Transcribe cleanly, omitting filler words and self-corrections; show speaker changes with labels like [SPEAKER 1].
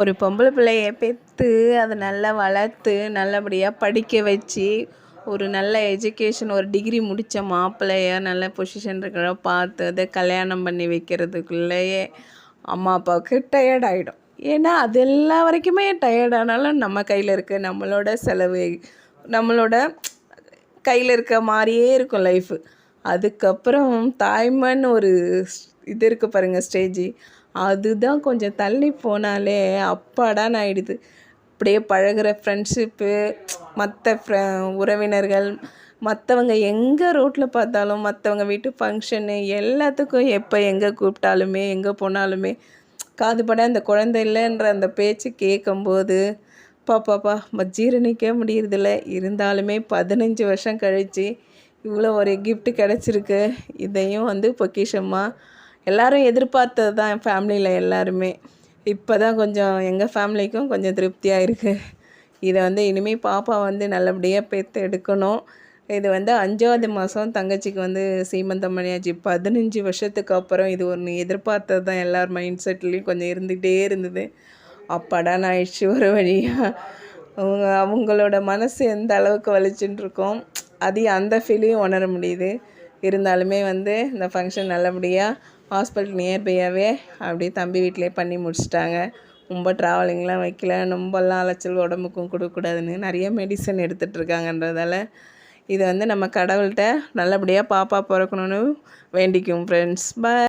[SPEAKER 1] ஒரு பொம்பளை பிள்ளைய பெற்று அதை நல்லா வளர்த்து நல்லபடியாக படிக்க வச்சு ஒரு நல்ல எஜுகேஷன் ஒரு டிகிரி முடித்த மாப்பிள்ளைய நல்ல பொசிஷன் இருக்கிற பார்த்து அதை கல்யாணம் பண்ணி வைக்கிறதுக்குள்ளேயே அம்மா அப்பாவுக்கு டயர்ட் ஆகிடும். ஏன்னா அது எல்லா வரைக்குமே டயர்ட் ஆனாலும் நம்ம கையில் இருக்க நம்மளோட செலவு நம்மளோட கையில் இருக்க மாதிரியே இருக்கும் லைஃபு. அதுக்கப்புறம் தாய்மைன்னு ஒரு இது இருக்குது பாருங்கள் ஸ்டேஜி, அதுதான் கொஞ்சம் தள்ளி போனாலே அப்பாடான்னு ஆயிடுது. அப்படியே பழகுற ஃப்ரெண்ட்ஷிப்பு, மற்ற உறவினர்கள், மற்றவங்க எங்கே ரோட்டில் பார்த்தாலும் மற்றவங்க வீட்டு ஃபங்க்ஷனு எல்லாத்துக்கும் எப்போ எங்கே கூப்பிட்டாலுமே எங்கே போனாலுமே காதுபட அந்த குழந்தை இல்லைன்ற அந்த பேச்சு கேட்கும்போது பாப்பாப்பா ஜீரணிக்க முடியறதில்ல. இருந்தாலுமே 15 வருஷம் கழித்து இவ்வளோ ஒரு கிஃப்ட் கிடச்சிருக்கு. இதையும் பொக்கிஷமாக எல்லோரும் எதிர்பார்த்தது தான் என் ஃபேமிலியில் எல்லாருமே. இப்போ தான் கொஞ்சம் எங்கள் ஃபேமிலிக்கும் கொஞ்சம் திருப்தியாக இருக்குது. இதை இனிமேல் பாப்பா நல்லபடியாக பெற்று எடுக்கணும். இது 5வது மாதம் தங்கச்சிக்கு சீமந்தம் பண்ணியாச்சு. 15 வருஷத்துக்கு அப்புறம் இது ஒன்று எதிர்பார்த்தது தான் எல்லார் மைண்ட் செட்லேயும் கொஞ்சம் இருந்துகிட்டே இருந்தது. அப்பாடான்னு ஆயிடுச்சு ஒரு வழியாக. அவங்களோட மனசு எந்த அளவுக்கு வலிச்சுன்னு இருக்கோம் அதையும் அந்த ஃபீலையும் உணர முடியுது. இருந்தாலுமே இந்த ஃபங்க்ஷன் நல்லபடியாக ஹாஸ்பிட்டல் நியர்பையாகவே அப்படியே தம்பி வீட்டிலே பண்ணி முடிச்சிட்டாங்க. ரொம்ப ட்ராவலிங்லாம் வைக்கல, ரொம்பலாம் அலைச்சல் உடம்புக்கும் கொடுக்கக்கூடாதுன்னு நிறைய மெடிசன் எடுத்துகிட்ருக்காங்கன்றதால இது நம்ம கடவுள்கிட்ட நல்லபடியாக பாப்பா பிறக்கணுன்னு வேண்டிக்குவோம் ஃப்ரெண்ட்ஸ். பாய்.